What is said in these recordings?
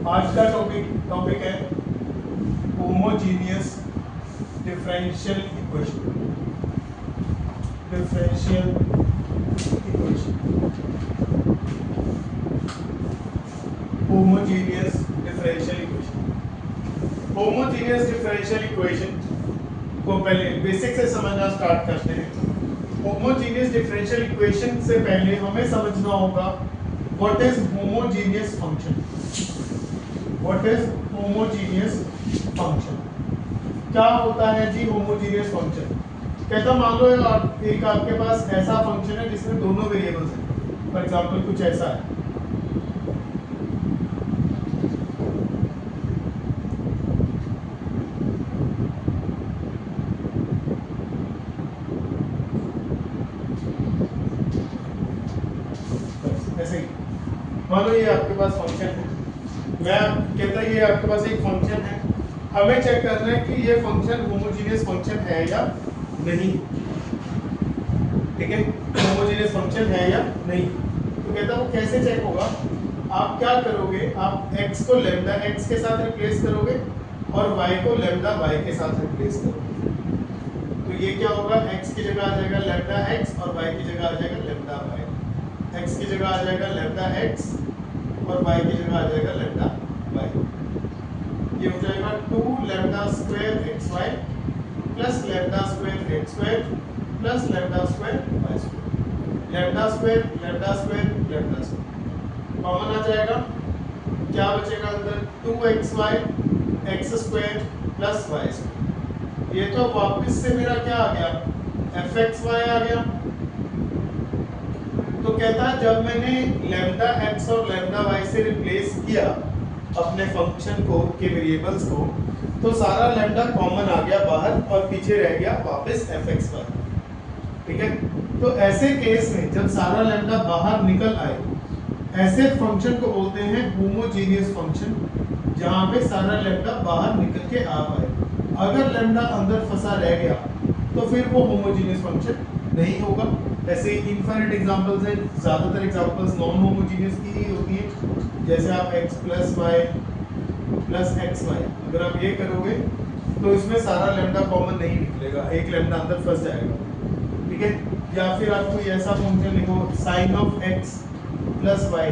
आज का टॉपिक है homogeneous differential equation. Homogeneous differential equation को पहले बेसिक से समझना स्टार्ट करते हैं। होमोजीनियस डिफरेंशियल इक्वेशन से पहले हमें समझना होगा what is homogeneous function. What is homogeneous function, क्या होता है जी होमोजीनियस फंक्शन? कहता मान लो एक आपके पास ऐसा फंक्शन है जिसमें दोनों वेरिएबल्स हैं। फॉर एग्जांपल कुछ ऐसा है, ऐसे ही मान लो ये आपके पास फंक्शन है। मैं कहता है ये आपके पास एक फंक्शन है, हमें चेक करना है कि ये फंक्शन होमोजीनियस फंक्शन है या नहीं। ठीक है, होमोजीनियस फंक्शन है या नहीं। तो कहता वो कैसे चेक होगा? आप क्या करोगे, आप x को लैम्डा x के साथ रिप्लेस करोगे और y को लैम्डा y के साथ रिप्लेस करोगे। तो ये क्या होगा, x की जगह आ जाएगा लैम्डा x और y की जगह आ जाएगा लैम्डा y। x की जगह आ जाएगा लैम्डा x और y की जगह आ जाएगा लैम्डा y। ये हो जाएगा 2 lambda square xy plus lambda square x square plus lambda square y square. Lambda square lambda square lambda square common आ जाएगा, क्या बचेगा अंदर? 2xy x square plus y square. ये तो वापस से मेरा क्या आ गया, fxy आ गया। तो कहता है जब मैंने लैम्डा x और लैम्डा y से रिप्लेस किया अपने फंक्शन को के वेरिएबल्स को, तो सारा लैम्डा कॉमन आ गया बाहर और पीछे रह गया वापस fxy। ठीक है, तो ऐसे केस में जब सारा लैम्डा बाहर निकल आए, ऐसे फंक्शन को बोलते हैं होमोजीनियस फंक्शन, जहां पे सारा लैम्डा बाहर निकल के आ पाए। अगर लैम्डा अंदर फंसा रह गया तो फिर वो होमोजीनियस फंक्शन नहीं होगा। ऐसे इनफाइनाइट एग्जांपल्स हैं, ज्यादातर एग्जांपल्स नॉन होमोजीनियस की ही होती है। जैसे आप x plus y plus x y अगर आप ये करोगे तो इसमें सारा लैम्डा कॉमन नहीं निकलेगा, एक लैम्डा अंदर फंस जाएगा। ठीक है, या फिर आप कोई ऐसा फंक्शन लिखो sine of x plus y,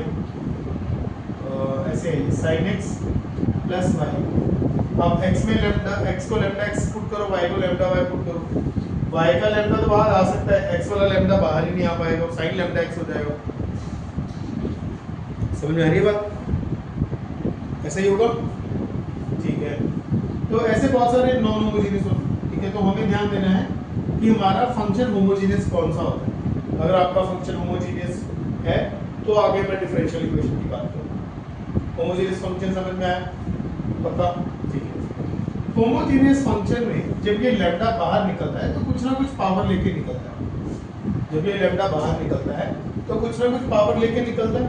ऐसे साइन x प्लस वाई। अब x में लैम्डा x को लैम्डा x पुट करो, y को लैम्डा y पुट करो। y का लैम्डा तो बाहर आ सकता है, x वाला लैम्डा बाहर ही नहीं आ पाएगा, साइन लैम्डा x हो जाएगा। समझ में आ रही है बात? ऐसा ही होगा। ठीक है, तो ऐसे बहुत सारे नॉन होमोजीनियस होते हैं। ठीक है, तो हमें ध्यान देना है कि हमारा फंक्शन होमोजीनियस कौन सा होता है। अगर आपका फंक्शन होमोजीनियस है तो आगे मैं डिफरेंशियल इक्वेशन की बात करूँ। होमोजीनियस फंक्शन समझ में आया? पक्का? ठीक है, होमोजीनियस फंक्शन में जब ये लैम्डा बाहर निकलता है तो कुछ ना कुछ पावर लेके निकलता है। जब ये लैम्डा बाहर निकलता है तो कुछ ना कुछ पावर लेके निकलता है।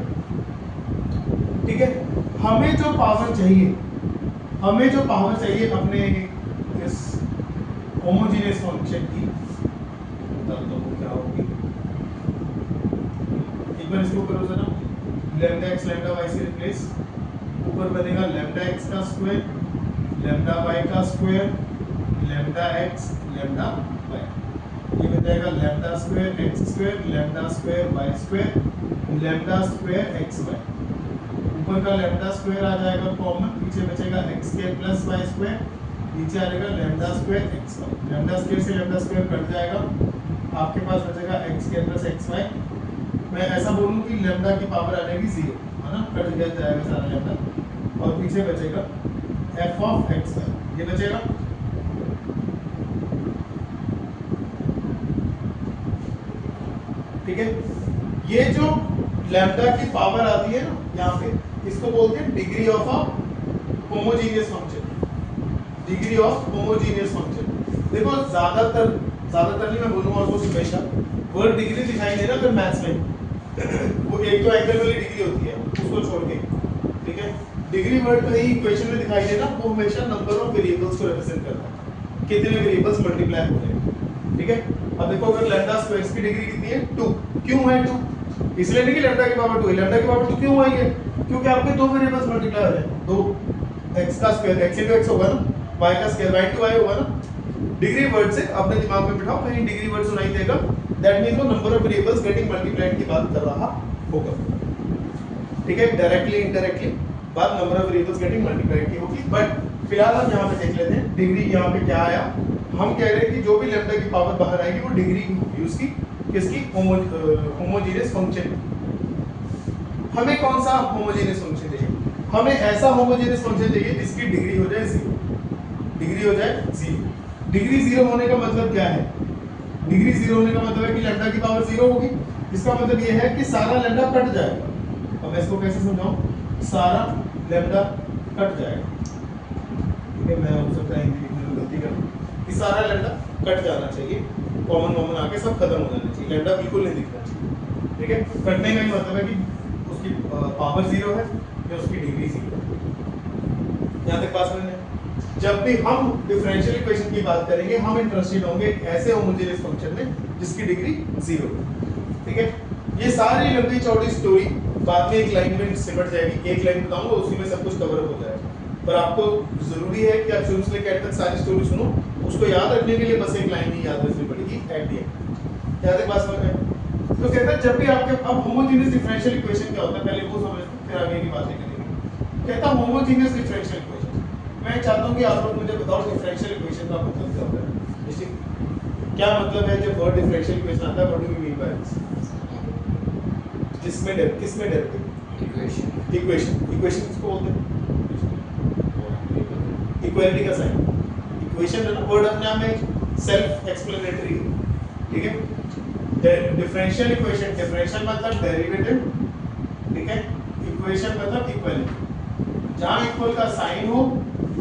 ठीक है, हमें जो पावर चाहिए अपने इस होमोजीनियस फंक्शन की, तब तो वो क्या होगी, एक बार इसको करो जरा, लैम्डा x लैम्डा y से रिप्लेस, ऊपर बनेगा लैम्डा x का स्क्वायर लैम्डा y का square lambda x lambda y। ये बन जाएगा lambda square x square lambda square y square lambda square xy। ऊपर का लैम्डा स्क्वायर आ जाएगा कॉमन, पीछे बचेगा x square plus y square, नीचे आ जाएगा lambda square xy। Lambda square से लैम्डा स्क्वायर कट जाएगा, आपके पास बचेगा x स्क्वायर प्लस xy। मैं ऐसा बोलूं कि लैम्डा की पावर आ जाएगी 0, है ना, कट जाएगा सारा लैम्डा और पीछे बचेगा f ऑफ xy। ये बचेगा। ठीक है, ये जो लैम्डा की पावर आती है ना यहाँ पे, इसको बोलते हैं degree of a homogeneous function. Degree of homogeneous function. देखो ज्यादातर नहीं मैं बोलूँगा ऑलमोस्ट हमेशा वर्ड डिग्री दिखाई दे रहा फिर मैथ्स में वो एक तो एंगल वाली डिग्री होती है उसको छोड़ के। ठीक है, डिग्री वर्ड कहीं इक्वेशन में दिखाई देना, वो हमेशा नंबर ऑफ वेरिएबल्स को रिप्रेजेंट करता है, कितने वेरिएबल्स मल्टीप्लाई हो रहे हैं। ठीक है, अब देखो अगर लैम्डा स्क्वायर की डिग्री कितनी है 2, क्यों है 2? इसलिए नहीं कि लैम्डा की पावर 2 है, लैम्डा की पावर 2 क्यों आई है? क्योंकि आपके दो वेरिएबल्स मल्टीप्लाई हो रहे हैं, दो x का स्क्वायर x into x होगा ना, y का स्क्वायर y into y होगा ना। डिग्री वर्ड से अपने दिमाग में बिठाओ, कहीं डिग्री वर्ड सुनाई देगा, दैट मींस वो number of variables getting multiplied की बात कर रहा होगा। ठीक है, डायरेक्टली इनडायरेक्टली बात number of variables getting multiplied की होगी। बट फिलहाल हम यहाँ पे देख लेते हैं डिग्री यहाँ पे क्या आया। हम कह रहे हैं कि जो भी लैम्डा की पावर बाहर आएगी वो डिग्री की होगी उसकी, किसकी? Homogeneous function. हमें कौन सा होमोजेनियस फंक्शन चाहिए? हमें ऐसा होमोजेनियस फंक्शन चाहिए जिसकी डिग्री हो जाए 0, डिग्री हो जाए 0। डिग्री 0 होने का मतलब क्या है? डिग्री 0 होने का मतलब है कि लैम्डा की पावर 0 होगी। इसका मतलब ये है कि सारा लैम्डा कट जाएगा। अब मैं इसको कैसे समझाऊं? सारा लैम्डा कट जाएगा। ठीक है, मैं हो सकता है लिखने में गलती करूं कि सारा लैम्डा कट जाना चाहिए, कॉमन आके सब खत्म हो जाना चाहिए, लैम्डा बिल्कुल नहीं दिखना चाहिए। ठीक है, कटने का ही मतलब है कि उसकी पावर 0 है या उसकी डिग्री 0 है। यहाँ तक बात समझ में? जब भी हम डिफरेंशियल इक्वेशन की बात करेंगे हम इंटरेस्टेड होंगे ऐसे होमोजेनियस फंक्शन में जिसकी डिग्री 0 है। ठीक है, ये सारी लंबी चौड़ी स्टोरी बाद में एक लाइन में सिमट जाएगी, एक लाइन बताऊंगा उसी में सब कुछ कवर अप हो जाएगा। पर आपको जरूरी है कि आप शुरू से लेकर एंड तक सारी स्टोरी सुनो, उसको याद रखने के लिए बस एक लाइन ही याद रखनी पड़ेगी एट द एंड। याद है बात समझ में? तो कहता है जब भी आपके अब होमोजेनियस डिफरेंशियल इक्वेशन क्या होता है पहले वो समझ लो, फिर आगे की बातें करेंगे। कहता है होमोजेनियस डिफरेंशियल इक्वेशन, मैं चाहता हूं कि आप लोग मुझे बताओ डिफरेंशियल इक्वेशन का मतलब क्या होता है? क्या मतलब है जब वर्ड डिफरेंशियल इक्वेशन आता है? What do you mean by this? किसमें डेरिवेटिव? इक्वेशन किसको बोलते हैं? इक्वालिटी का साइन। इक्वेशन है ना, वर्ड अपने आप में सेल्फ एक्सप्लेनेटरी है। ठीक है, डिफरेंशियल इक्वेशन, डिफरेंशियल मतलब डेरिवेटिव, ठीक है, इक्वेशन मतलब इक्वालिटी, जहां इक्वल का साइन हो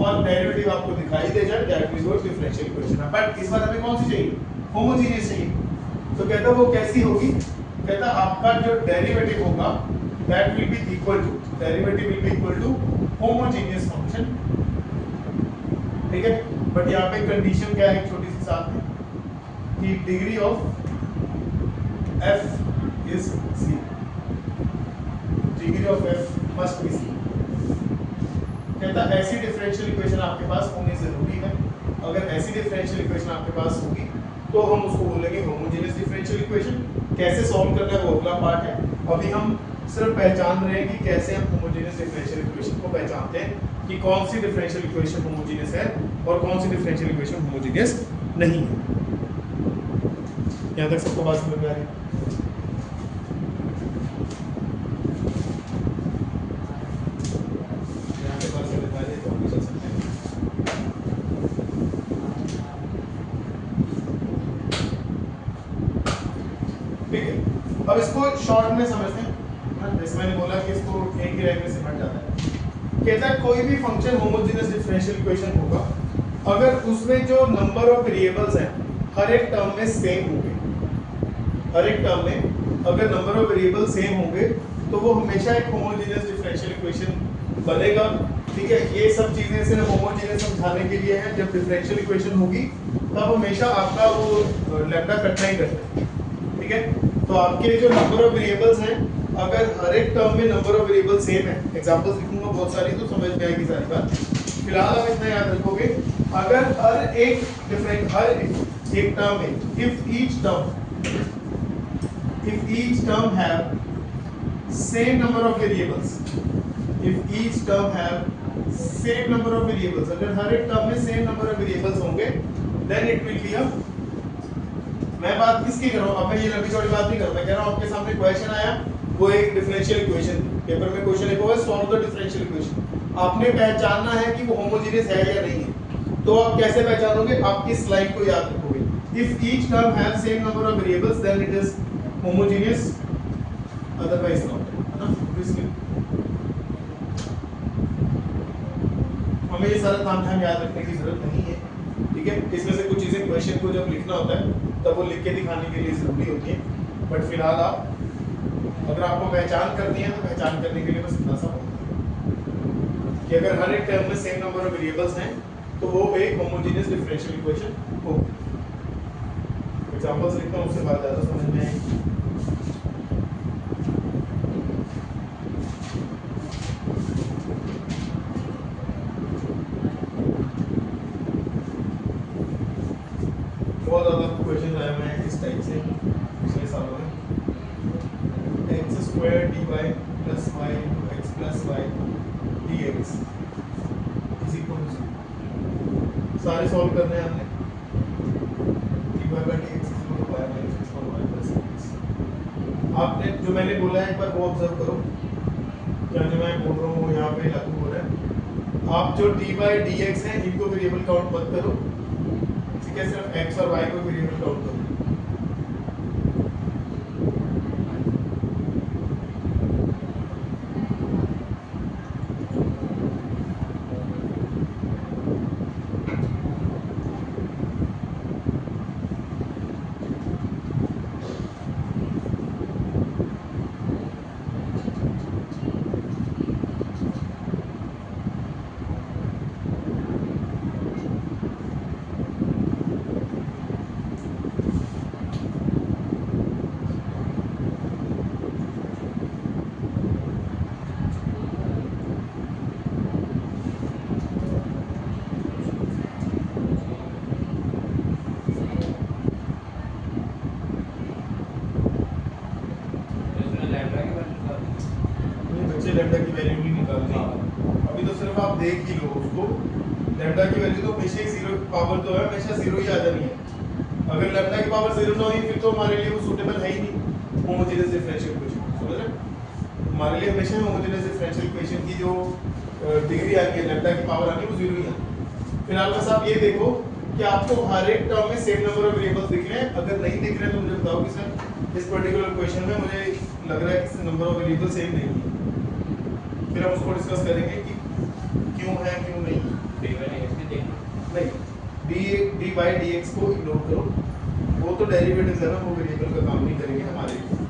और डेरिवेटिव आपको दिखाई दे जाए, that is what differential equation है। बट इस बार हमें कौन सी चाहिए? होमोजेनियस चाहिए। तो कहता वो कैसी होगी? कहता आपका जो डेरिवेटिव होगा that will be equal to, derivative will be equal to homogeneous function. ठीक है, बट यहाँ पे कंडीशन क्या है छोटी सी साथ में कि degree of f is 0, degree of f must be 0। कहता ऐसी डिफरेंशियल इक्वेशन आपके पास होनी जरूरी है। अगर ऐसी डिफरेंशियल इक्वेशन आपके पास होगी तो हम उसको बोलेंगे होमोजेनियस डिफरेंशियल इक्वेशन। कैसे सॉल्व करना है वो अगला पार्ट है। अभी हम सिर्फ पहचान रहे हैं कि कैसे हम होमोजेनियस डिफरेंशियल इक्वेशन को पहचानते हैं कि कौन सी डिफरेंशियल इक्वेशन होमोजेनियस है और कौन सी डिफरेंशियल इक्वेशन होमोजेनियस नहीं है। यहाँ तक सबको बात समझ में आ रही है? ठीक है, अब इसको शॉर्ट में समझते हैं। जैसे मैंने बोला कि इसको एक ही लाइन में सिमट जाता है। कहता है कोई भी फंक्शन होमोजेनियस डिफरेंशियल इक्वेशन होगा अगर उसमें जो नंबर ऑफ वेरिएबल्स हैं हर एक टर्म में सेम होंगे। हर एक टर्म में अगर नंबर ऑफ वेरिएबल सेम होंगे तो वो हमेशा एक होमोजेनियस डिफरेंशियल इक्वेशन बनेगा। ठीक है, ये सब चीजें सिर्फ होमोजेनियस समझाने के लिए है। जब डिफरेंशियल इक्वेशन होगी तब हमेशा आपका वो लैम्डा कटना ही करता है। ठीक है, तो आपके जो नंबर ऑफ वेरिएबल्स हैं अगर हर एक टर्म में नंबर ऑफ वेरिएबल सेम है, एग्जांपल्स लिखूंगा बहुत सारी तो समझ में आएगी सारी बात। फिलहाल आप इतना याद रखोगे, अगर हर एक टर्म में if each term have same number of variables, if each term have same number of variables, अगर हर एक टर्म में सेम नंबर ऑफ वेरिएबल्स होंगे then it will be a, मैं बात किसकी कर रहा हूं? अब मैं ये लंबी चौड़ी बात नहीं कर रहा, मैं कह रहा हूं आपके सामने क्वेश्चन आया, वो एक डिफरेंशियल इक्वेशन, पेपर में क्वेश्चन लिखा हुआ है सॉल्व द डिफरेंशियल इक्वेशन। आपने पहचानना है कि वो होमोजेनियस है या नहीं है। तो आप कैसे पहचानोगे? आप इस स्लाइड को याद रखोगे, if each term have same number of variables then it is homogeneous, otherwise not, है ना? इसलिए हमें ये सारा तामझाम याद रखने की जरूरत नहीं है। ठीक है, इसमें से कुछ चीजें क्वेश्चन को जब लिखना होता है तब वो लिख के दिखाने के लिए जरूरी होती है। बट फिलहाल आप अगर आपको पहचान करनी है तो पहचान करने के लिए बस इतना सा होगा कि अगर हर एक टर्म में सेम नंबर ऑफ वेरिएबल्स हैं तो वो एक होमोजेनियस डिफरेंशियल इक्वेशन होगी। एग्जांपल्स लिखता हूं, उससे बात ज़्यादा समझ में आएगी। Square dy plus y into x plus y dx is equal to 0। सारे सॉल्व करने हैं हमने। dy by dx is equal to y minus x और y प्लस x। आपने जो मैंने बोला है एक बार वो ऑब्जर्व करो, क्या जो मैं बोल रहा हूँ यहाँ पे लागू हो रहा है। आप जो dy dx है इनको वेरिएबल काउंट मत करो, ठीक है, सिर्फ x और y को वेरिएबल काउंट करो। लैम्डा की वैल्यू नहीं निकालनी, अभी तो सिर्फ आप देख ही लो उसको। लैम्डा की वैल्यू तो हमेशा ही 0 पावर तो है, हमेशा 0 ही आ जानी है। अगर लैम्डा की पावर 0 ना हुई फिर तो हमारे लिए वो सूटेबल है ही नहीं होमोजेनियस डिफरेंशियल इक्वेशन, समझ रहे? हमारे लिए हमेशा होमोजेनियस डिफरेंशियल इक्वेशन की जो डिग्री आनी है, लैम्डा की पावर आनी है, वो 0 ही है। फिलहाल बस आप ये देखो कि आपको हर एक टर्म में सेम नंबर ऑफ वेरिएबल्स दिख रहे हैं। अगर नहीं दिख रहे हैं तो मुझे बताओ कि सर इस पर्टिकुलर क्वेश्चन में मुझे लग रहा है कि नंबर ऑफ वेरिएबल सेम नहीं है, फिर हम उसको डिस्कस करेंगे कि क्यों है क्यों नहीं। नहीं dy dx को इग्नोर करो, वो तो डेरिवेटिव्स है ना, वो वेरिएबल का काम नहीं करेंगे हमारे लिए।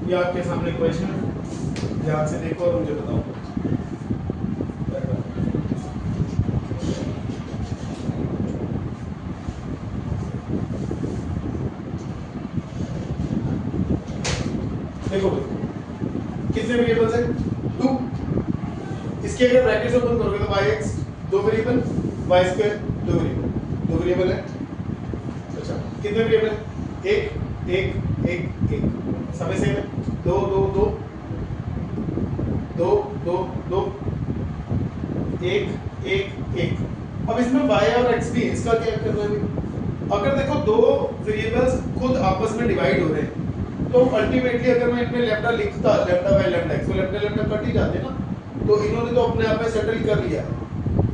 ये आपके सामने क्वेश्चन है, ध्यान से देखो और मुझे बताओ। देखो कितने वेरिएबल्स हैं? 2। इसके अगर ब्रैकेट्स ओपन करोगे तो yx 2 variable, y square 2 variable, 2 variable है। अच्छा कितने वेरिएबल? 1 1 1 1, समय सेम है। 2 2 2 2 2 2 1 1 1। अब इसमें y और x भी, इसका क्या करना है? अगर देखो दो वेरिएबल्स खुद आपस में डिवाइड हो रहे हैं तो अल्टीमेटली अगर मैं इनमें लैम्डा लिखता, लैम्डा बाय लैम्डा x, तो लैम्डा कट ही जाते ना, तो इन्होंने तो अपने आप में सेटल कर लिया,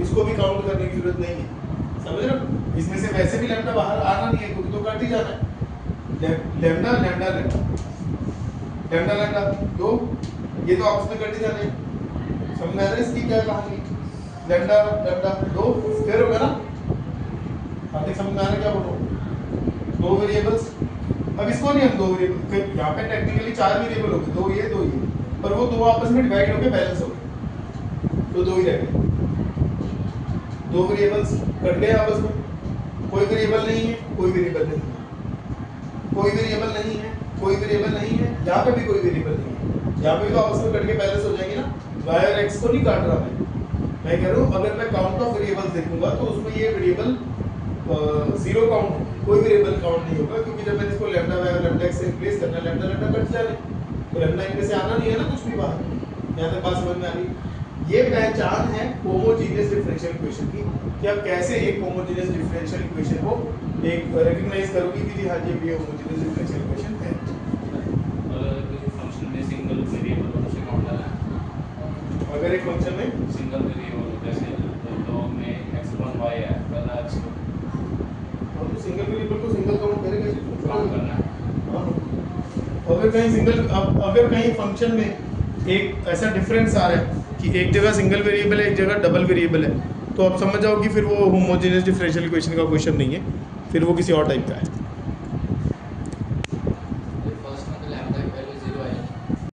इसको भी काउंट करने की जरूरत नहीं है, समझ रहे हो? इसमें से वैसे भी लैम्डा बाहर आना नहीं है क्योंकि तो कट ही जाना है। Lambda lambda lambda lambda lambda 2, ये तो आपस में कट ही जाने, समझ में आ रहा है इसकी क्या कहानी? लैम्डा लैम्डा 2 फिर होगा ना, आप देख समझ में आ रहा है क्या बोल रहा हूँ? 2 वेरिएबल्स, अब इसको नहीं हम 2 वेरिएबल, यहाँ पे टेक्निकली 4 वेरिएबल हो गए, 2 ये 2 ये, पर वो 2 आपस में डिवाइड होकर बैलेंस हो गए, तो 2 ही रह गए। 2 वेरिएबल्स कट गए आपस में, कोई वेरिएबल नहीं है, कोई वेरिएबल नहीं है, कोई वेरिएबल नहीं है, कोई वेरिएबल नहीं है, यहाँ पे भी कोई वेरिएबल नहीं है, यहाँ पे भी तो आपस में कट के बैलेंस हो जाएंगे ना। y और x को नहीं काट रहा मैं कह रहा हूँ अगर मैं काउंट ऑफ वेरिएबल्स देखूंगा तो उसमें ये वेरिएबल 0 काउंट, कोई वेरिएबल काउंट नहीं होगा, क्योंकि जब मैंने इसको लैम्डा y और लैम्डा x से रिप्लेस करना है, लैम्डा लैम्डा कट जाने, तो लैम्डा इनमें से आना नहीं है ना कुछ भी बाहर। यहाँ तक बात समझ में आ रही? ये पहचान है होमोजेनियस डिफरेंशियल इक्वेशन की, कि आप कैसे एक होमोजेनियस डिफरेंशियल इक्वेशन को एक रिकॉग्नाइज करोगे कि जी हाँ ये भी होमोजेनियस डिफरेंशियल इक्वेशन है। फंक्शन में सिंगल वेरिएबल हो तो काउंट करना, अगर एक फंक्शन में सिंगल वेरिएबल जैसे दो में x1 y है, पहला x तो सिंगल वेरिएबल को सिंगल काउंट करेगा, काउंट करना है। अगर कहीं सिंगल, अगर कहीं फंक्शन में एक ऐसा डिफरेंस आ रहा है कि एक जगह सिंगल वेरिएबल है, एक जगह डबल वेरिएबल है, तो आप समझ जाओ कि फिर वो होमोजेनियस डिफरेंशियल इक्वेशन का क्वेश्चन नहीं है, फिर वो किसी और टाइप का है। फर्स्ट में तो लैम्डा की वैल्यू 0 आएगी।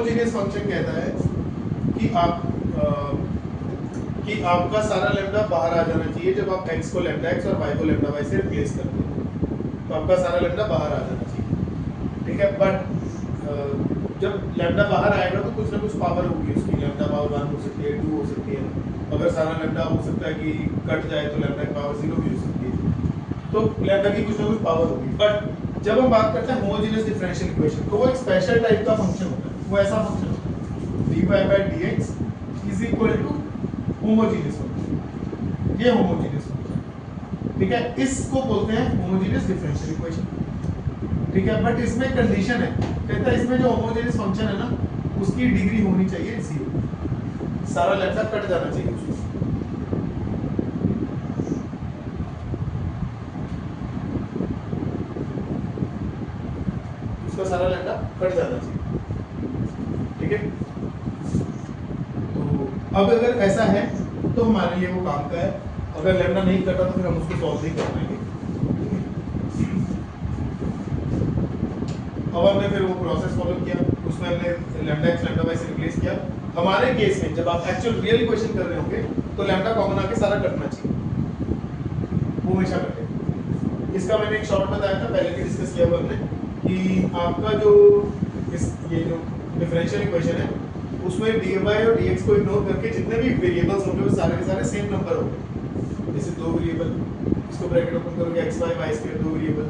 होमोजीनियस फंक्शन कहता है कि आपका सारा लैम्डा बाहर आ जाना चाहिए जब आप x को लैम्डा x और y को लैम्डा y से रिप्लेस करते हो, तो आपका सारा लैम्डा बाहर आ जाना चाहिए, ठीक है। बट जब लैम्डा बाहर आएगा तो कुछ ना कुछ पावर होगी उसकी, लैम्डा पावर 1 हो सकती है, 2 हो सकती है, अगर सारा लैम्डा हो सकता है कि कट जाए तो लैम्डा की पावर 0 भी हो सकती है, तो लैम्डा की कुछ ना कुछ पावर होगी। बट जब हम बात करते हैं होमोजेनियस डिफरेंशियल इक्वेशन, तो वो एक स्पेशल टाइप का फंक्शन होता है, वो ऐसा फंक्शन होता है dy/dx is equal to homogeneous function, ये होमोजेनियस फंक्शन, ठीक है, इसको बोलते हैं होमोजेनियस डिफरेंशियल इक्वेशन, ठीक है। बट इसमें कंडीशन है, कहता है इसमें जो होमोजेनियस फंक्शन है ना उसकी डिग्री होनी चाहिए 0, सारा लैम्डा कट जाना चाहिए उसमें। उसका सारा लैम्डा कट जाना चाहिए, ठीक है। तो अब अगर ऐसा है तो हमारे लिए वो काम का है, अगर लैम्डा नहीं कटा तो फिर हम उसको सॉल्व नहीं कर पाएंगे। अब हमने फिर वो प्रोसेस फॉलो किया, उसमें हमने लैम्डा x लैम्डा y से रिप्लेस किया। हमारे केस में जब आप एक्चुअल रियल इक्वेशन कर रहे होंगे तो लैम्डा कॉमन आके सारा कटना चाहिए, वो हमेशा कटे। इसका मैंने एक शॉर्ट बताया था, पहले भी डिस्कस किया हुआ हमने, कि आपका जो ये जो डिफरेंशियल इक्वेशन है उसमें dy और dx को इग्नोर करके जितने भी वेरिएबल्स होंगे वो सारे के सारे सेम नंबर होंगे। जैसे दो वेरिएबल, इसको ब्रैकेट ओपन करोगे x y y स्क्वायर, दो variable,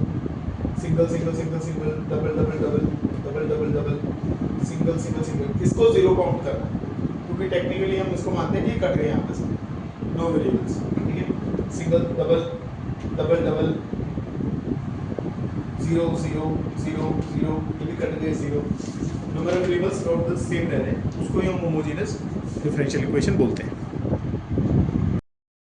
single single single single, double double double, double double double, single single single, इसको 0 काउंट करना है, क्योंकि टेक्निकली हम इसको मानते हैं कि कट गए यहाँ पे सब नो वेरिएबल्स, ठीक है। सिंगल डबल डबल डबल, 0 0 0 0, ये भी कट गए 0, number of variables not the same रह रहे हैं, उसको ही हम होमोजेनियस डिफरेंशियल इक्वेशन बोलते हैं।